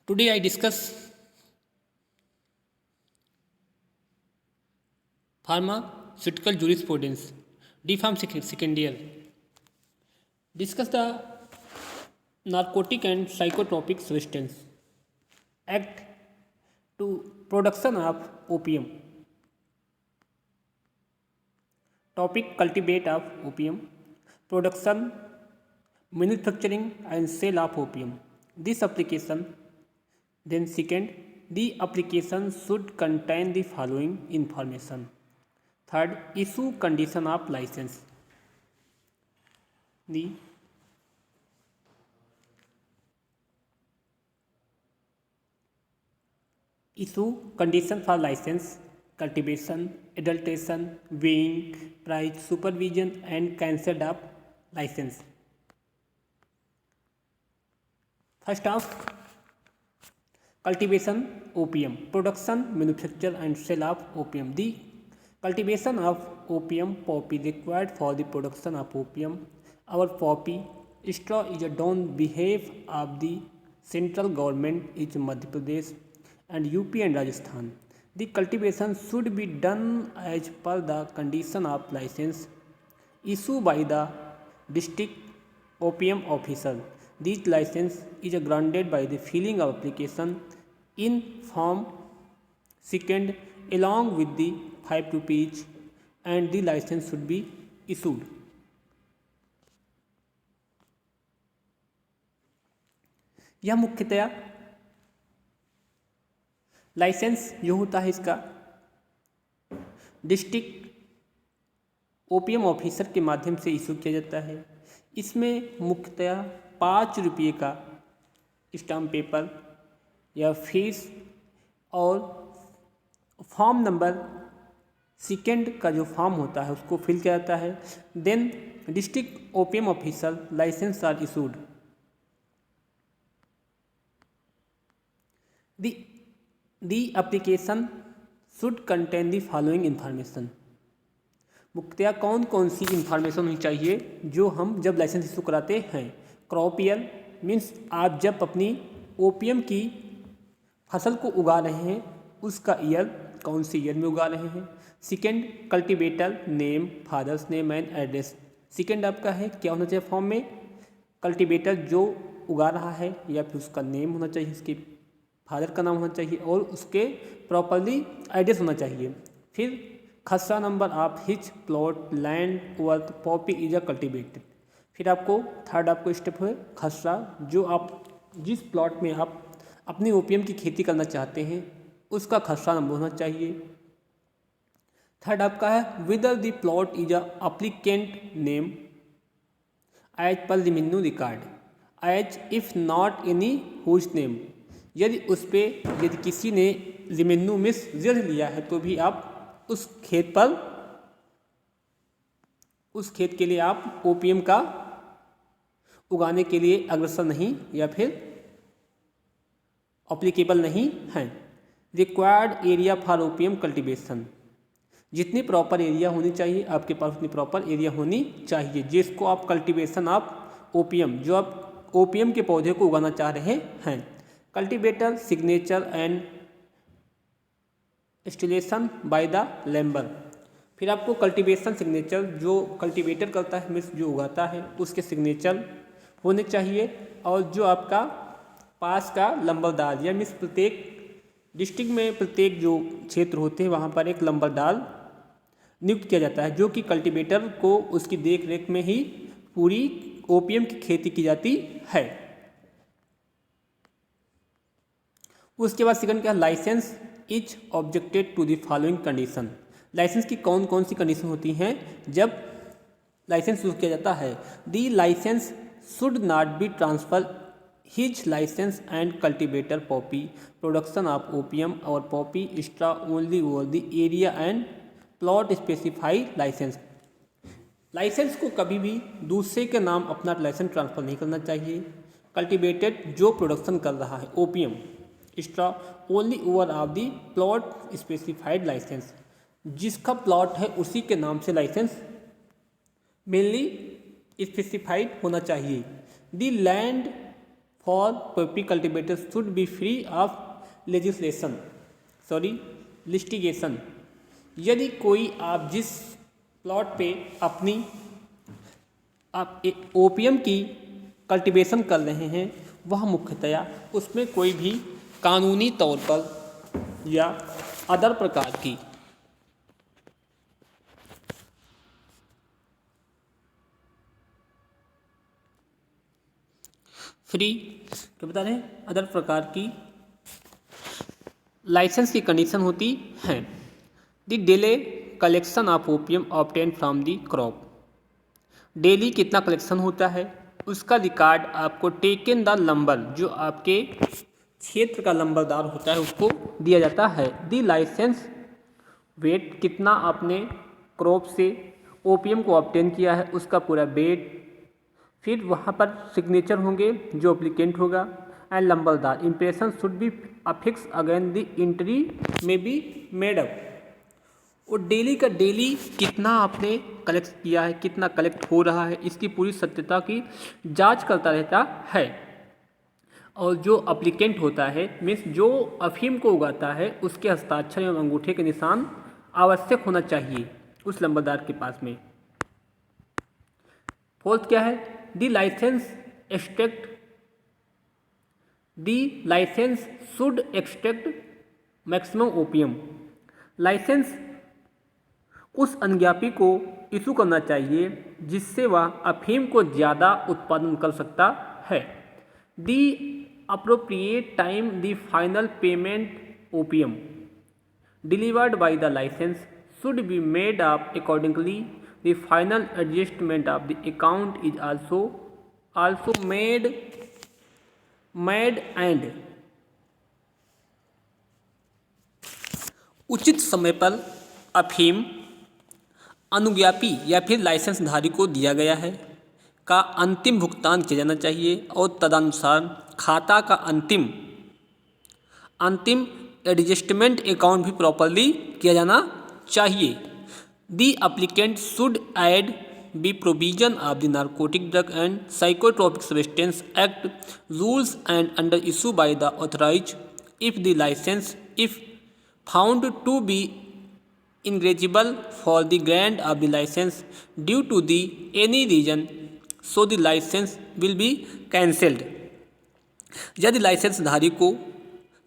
Today I discuss pharmaceutical jurisprudence, DPharm second year. Discuss the Narcotic and Psychotropic Substance Act to production of opium. Topic: cultivate of opium, production, manufacturing and sale of opium. This application. Then second, the application should contain the following information. Third, issue condition of license. The issue condition for license: cultivation, adulteration, weighing, price, supervision and cancel of license. First off, cultivation opium, production, manufacture and sale of opium. The cultivation of opium poppy required for the production of opium. Our poppy straw is a down behalf of the central government is Madhya Pradesh and UP and Rajasthan. The cultivation should be done as per the condition of license issued by the district opium officer. This license is granted by the filling of application in form second along with the 5 rupees and the license should be issued. यह मुख्यतया licence जो होता है इसका district OPM officer के माध्यम से issue किया जाता है। इसमें मुख्यतया 5 रुपये का स्टाम्प पेपर या फीस और फॉर्म नंबर सेकेंड का जो फॉर्म होता है उसको फिल किया जाता है। Then district OPM officer licence are issued. The application should contain the following information. मुख्यतया कौन कौन सी इंफॉर्मेशन होनी चाहिए जो हम जब लाइसेंस इशू कराते हैं। क्रॉप ईयर मीन्स आप जब अपनी ओपीएम की फसल को उगा रहे हैं उसका ईयर, कौन सी ईयर में उगा रहे हैं। Second, cultivator name, father's name and address. Second आपका है क्या होना चाहिए फॉर्म में, कल्टीवेटर जो उगा रहा है या फिर उसका नेम होना चाहिए, उसके फादर का नाम होना चाहिए और उसके प्रॉपरली एड्रेस होना चाहिए। फिर खसरा number of hitch plot land worth Poppy is a cultivated. फिर आपको थर्ड आपको स्टेप है खसरा, जो आप जिस प्लॉट में आप अपनी ओपीएम की खेती करना चाहते हैं उसका खसरा नंबर होना चाहिए। थर्ड आपका है whether the plot is a applicant name as per revenue record as if not any whose name. यदि उस पर यदि किसी ने रेवेन्यू में रिजर्व लिया है तो भी आप उस खेत पर उस खेत के लिए आप ओपीएम का उगाने के लिए अग्रसर नहीं या फिर एप्लीकेबल नहीं हैं। Required area for OPM cultivation, जितनी प्रॉपर एरिया होनी चाहिए आपके पास उतनी प्रॉपर एरिया होनी चाहिए जिसको आप कल्टीवेशन ऑफ ओपीएम, जो आप ओपीएम के पौधे को उगाना चाह रहे हैं। Cultivator signature and installation by the labour. फिर आपको कल्टीवेशन सिग्नेचर जो कल्टीवेटर करता है मीन्स जो उगाता है उसके सिग्नेचर होने चाहिए और जो आपका पास का लंबरदार या मीन्स प्रत्येक डिस्ट्रिक्ट में प्रत्येक जो क्षेत्र होते हैं वहाँ पर एक लंबरदार नियुक्त किया जाता है जो कि कल्टीवेटर को उसकी देख रेख में ही पूरी ओपीएम की खेती की जाती है। उसके बाद सेकंड क्या, licence is objected to the following condition. Licence की कौन कौन सी कंडीशन होती हैं जब लाइसेंस यूज किया जाता है। The licence should not be transfer his licence and cultivator poppy production of OPM और poppy straw only over the area and plot specify licence. Licence को कभी भी दूसरे के नाम अपना लाइसेंस ट्रांसफर नहीं करना चाहिए। कल्टीवेटेड जो प्रोडक्शन कर रहा है OPM straw only over of the plot specified licence, जिसका प्लॉट है उसी के नाम से लाइसेंस मेनली स्पेसिफाइड होना चाहिए। The land for poppy cultivator should be free of litigation. यदि कोई आप जिस प्लॉट पे अपनी आप ओपीएम की कल्टीवेशन कर रहे हैं वह मुख्यतया उसमें कोई भी कानूनी तौर पर या अदर प्रकार की फ्री क्या बता रहे हैं अदर प्रकार की लाइसेंस की कंडीशन होती हैं। The daily collection of OPM obtain from the crop. Daily कितना कलेक्शन होता है उसका रिकॉर्ड आपको टेकन द नंबर जो आपके क्षेत्र का नंबरदार होता है उसको दिया जाता है। द लाइसेंस वेट कितना आपने क्रॉप से ओपीएम को ऑब्टेन किया है उसका पूरा वेट। फिर वहाँ पर सिग्नेचर होंगे जो एप्लीकेंट होगा and numberdar. Impression should be affix again the entry में बी मेड अप। और डेली का डेली कितना आपने कलेक्ट किया है कितना कलेक्ट हो रहा है इसकी पूरी सत्यता की जांच करता रहता है। और जो अप्लीकेंट होता है मीन्स जो अफीम को उगाता है उसके हस्ताक्षर एवं अंगूठे के निशान आवश्यक होना चाहिए उस नंबरदार के पास में। फोर्थ क्या है the licence should extract maximum OPM. Licence उस अनुज्ञापी को इशू करना चाहिए जिससे वह अफीम को ज़्यादा उत्पादन कर सकता है। The appropriate time the final payment OPM delivered by the licence should be made up accordingly. The final adjustment of the account is also made and उचित समय पर अफीम अनुज्ञापी या फिर लाइसेंसधारी को दिया गया है का अंतिम भुगतान किया जाना चाहिए और तदनुसार खाता का अंतिम एडजस्टमेंट अकाउंट भी प्रॉपरली किया जाना चाहिए। The applicant should add be provision of the narcotic drug and psychotropic substance act rules and under issue by the authorise if the licence if found to be ineligible for the grant of the license due to the any reason so the license will be cancelled। यदि लाइसेंसधारी को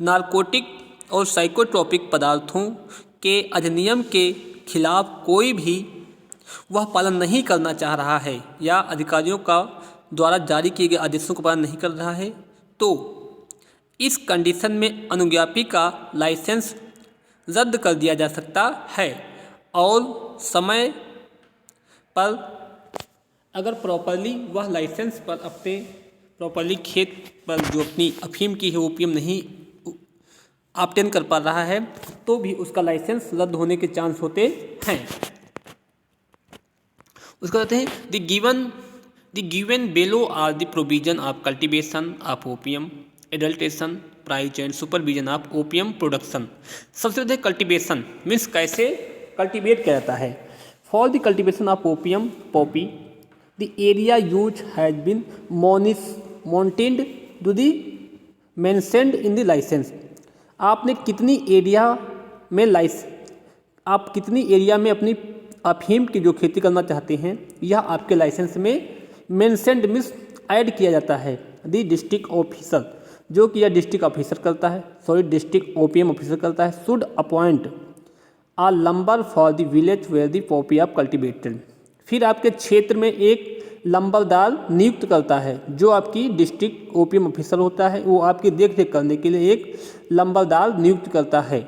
narcotic और psychotropic पदार्थों के अधिनियम के खिलाफ कोई भी वह पालन नहीं करना चाह रहा है या अधिकारियों का द्वारा जारी किए गए आदेशों का पालन नहीं कर रहा है तो इस कंडीशन में अनुज्ञापी का लाइसेंस रद्द कर दिया जा सकता है। और समय पर अगर प्रॉपरली वह लाइसेंस पर अपने प्रॉपरली खेत पर जो अपनी अफीम की है ओपीएम नहीं ऑब्टेन कर पा रहा है तो भी उसका लाइसेंस रद्द होने के चांस होते हैं। उसको कहते हैं the given below are the provision of cultivation of OPM adulteration price and supervision of OPM production. सबसे पहले कल्टीवेशन मीन्स कैसे कल्टीवेट किया जाता है। For the cultivation of OPM poppy the area use has been monitored to the mentioned in the licence. आपने कितनी area में आप कितनी एरिया में अपनी अफीम की जो खेती करना चाहते हैं यह आपके लाइसेंस में मेंशन्ड मीन्स ऐड किया जाता है। द डिस्ट्रिक्ट ऑफिसर जो कि यह डिस्ट्रिक्ट ऑफिसर करता है डिस्ट्रिक्ट ओपीएम ऑफिसर करता है should appoint a number for the village where the poppy of cultivated. फिर आपके क्षेत्र में एक नंबरदार नियुक्त करता है जो आपकी डिस्ट्रिक्ट ओपीएम ऑफिसर होता है वो आपकी देखरेख करने के लिए एक नंबरदार नियुक्त करता है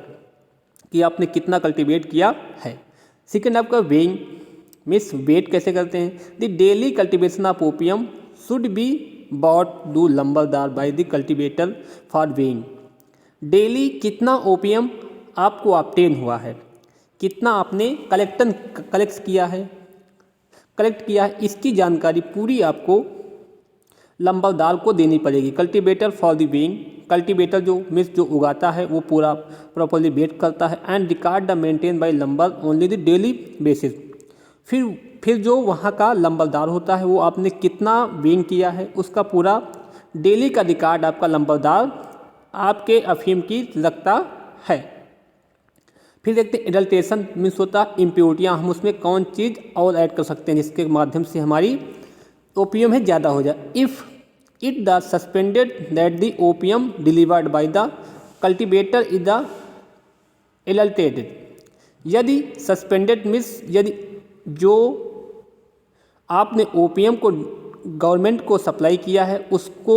कि आपने कितना कल्टीवेट किया है। सेकेंड आपका वेइंग मीन्स वेट कैसे करते हैं। The daily cultivation of OPM should be brought to numberdar by the cultivator for weighing. Daily कितना ओपीएम आपको ऑब्टेन हुआ है कितना आपने कलेक्ट किया है इसकी जानकारी पूरी आपको नंबरदार को देनी पड़ेगी। Cultivator for the weighing cultivator जो मीन्स जो उगाता है वो पूरा प्रॉपरली वेट करता है and record the maintain by number only the daily basis. फिर जो वहाँ का नंबरदार होता है वो आपने कितना वेइंग किया है उसका पूरा डेली का रिकॉर्ड आपका लंबरदार आपके अफीम की रखता है। फिर देखते हैं एडल्ट्रेशन मीन्स होता इम्प्योरिटियाँ, हम उसमें कौन चीज़ और ऐड कर सकते हैं जिसके माध्यम से हमारी ओपीएम है ज़्यादा हो जाए। If it the suspended that the OPM delivered by the cultivator is the adulterated, यदि सस्पेंडेड मीन्स यदि जो आपने ओपीएम को गवर्नमेंट को सप्लाई किया है उसको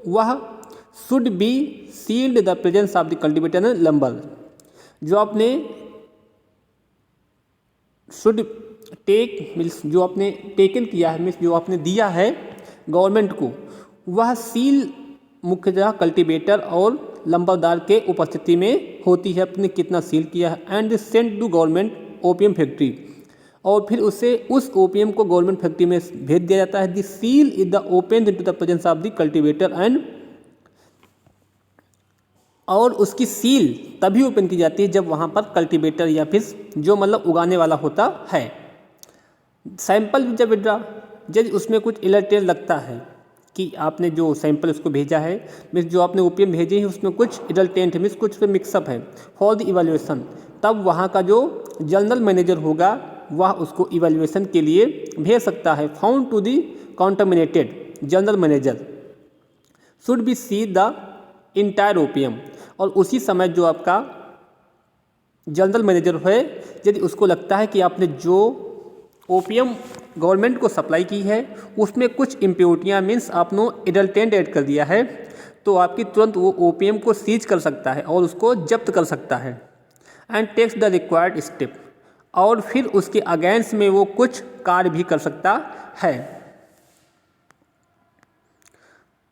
वह should be sealed the presence of the cultivator and lumber, जो आपने शुड टेक मीन्स जो आपने टेकन किया है मीन्स जो आपने दिया है गवर्नमेंट को, वह सील मुख्यतः कल्टिवेटर और लंबरदार के उपस्थिति में होती है, आपने कितना सील किया है। And send to government OPM factory, और फिर उसे उस ओपीएम को गवर्नमेंट फैक्ट्री में भेज दिया जाता है। The seal is the open into the presence of the cultivator and, और उसकी सील तभी ओपन की जाती है जब वहाँ पर कल्टिवेटर या फिर जो मतलब उगाने वाला होता है। सैंपल जब विड्रा जब उसमें कुछ इलर्टेल लगता है कि आपने जो सैंपल उसको भेजा है मीन्स जो आपने ओपीएम भेजे है उसमें कुछ इडल्टेंट है मीन्स कुछ मिक्सअप है फॉर द इवैल्यूएशन, तब वहाँ का जो जनरल मैनेजर होगा वह उसको इवैल्यूएशन के लिए भेज सकता है। Found to the contaminated general manager should be see the entire OPM, और उसी समय जो आपका जनरल मैनेजर है यदि उसको लगता है कि आपने जो ओपीएम गवर्नमेंट को सप्लाई की है उसमें कुछ इम्प्योरिटियाँ मीन्स आपने एडल्टेंट ऐड कर दिया है, तो आपकी तुरंत वो ओपीएम को सीज कर सकता है और उसको जब्त कर सकता है। And takes the required step, और फिर उसके अगेंस्ट में वो कुछ कार्य भी कर सकता है।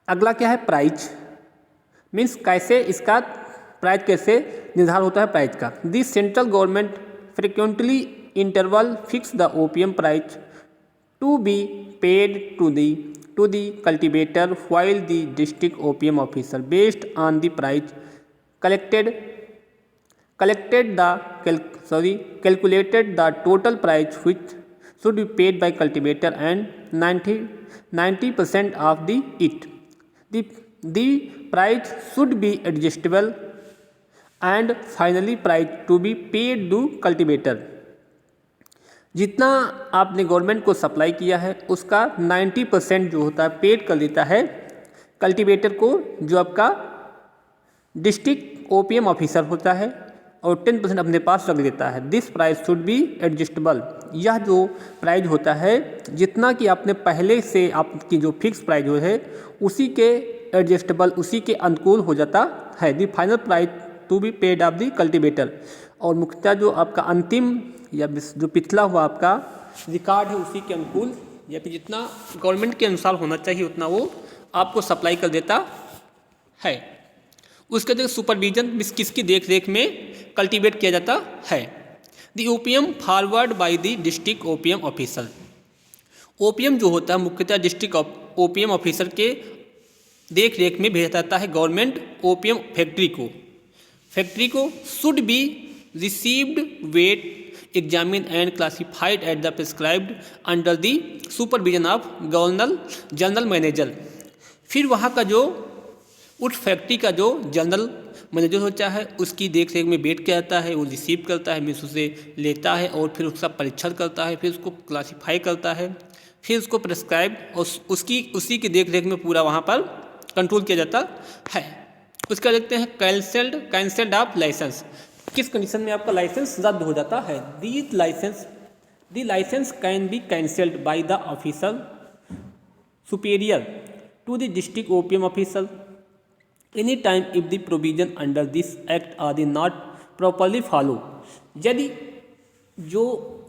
अगला क्या है प्राइज मीन्स कैसे इसका प्राइस कैसे निर्धारण होता है प्राइस का। The central government frequently interval fix the OPM price to be paid to the cultivator while the district OPM officer based on the price calculated the total price which should be paid by cultivator and 90% of it. The price should be adjustable and finally price to be paid to cultivator. जितना आपने government को supply किया है उसका 90% जो होता है paid कर देता है कल्टिवेटर को, जो आपका डिस्ट्रिक्ट ओपीएम ऑफिसर होता है, और 10% अपने पास रख लेता है। This price should be adjustable, यह जो प्राइस होता है जितना कि आपने पहले से आपकी जो फिक्स प्राइस जो है उसी के एडजस्टेबल उसी के अनुकूल हो जाता है। The final price to be paid of the cultivator, और मुख्यतः जो आपका अंतिम या जो पिछला हुआ आपका रिकॉर्ड है उसी के अनुकूल या फिर जितना गवर्नमेंट के अनुसार होना चाहिए उतना वो आपको सप्लाई कर देता है। उसके बाद सुपरविजन मीन्स किसकी देख रेख में कल्टीवेट किया जाता है। The OPM forward by the district OPM officer, OPM जो होता है मुख्यतः डिस्ट्रिक्ट ओपीएम ऑफिसर के देख रेख में भेजा जाता है गवर्नमेंट ओपीएम फैक्ट्री को should be received weight examine and classified at the prescribed under the supervision of general manager. फिर वहाँ का जो उस फैक्ट्री का जो जनरल मैनेजर होता है उसकी देख रेख में वेट किया जाता है, वो रिसीव करता है मीन्स उसे लेता है और फिर उसका परीक्षण करता है, फिर उसको क्लासीफाई करता है, फिर उसको प्रिस्क्राइब और उसी की देख रेख में पूरा वहाँ पर कंट्रोल किया जाता है। उसका देखते हैं कैंसल्ड ऑफ लाइसेंस, किस कंडीशन में आपका लाइसेंस रद्द हो जाता है। The licence can be cancelled by the officer superior to the district OPM officer any time if the provision under this act are the not properly follow. यदि जो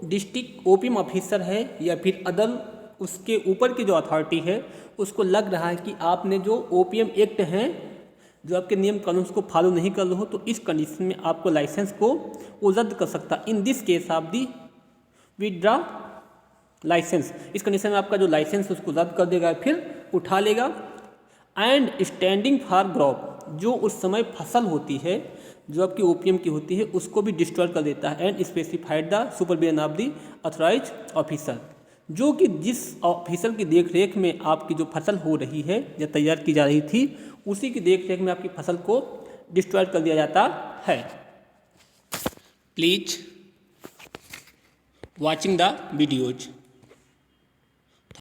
district OPM officer है या फिर other उसके ऊपर की जो authority है उसको लग रहा है कि आपने जो ओपीएम एक्ट हैं जो आपके नियम कानून को फॉलो नहीं कर रहे हो, तो इस कंडीशन में आपको लाइसेंस को वो रद्द कर सकता है। In this case of the withdraw licence, इस कंडीशन में आपका जो लाइसेंस उसको रद्द कर देगा फिर उठा लेगा। एंड स्टैंडिंग फॉर क्रॉप, जो उस समय फसल होती है जो आपकी ओपीएम की होती है उसको भी डिस्ट्रॉय कर देता है। And specified the supervision of the authorise officer, जो कि जिस ऑफिसर की देख रेख में आपकी जो फसल हो रही है या तैयार की जा रही थी, उसी की देख रेख में आपकी फसल को डिस्ट्रॉय कर दिया जाता है। Please watching the videos.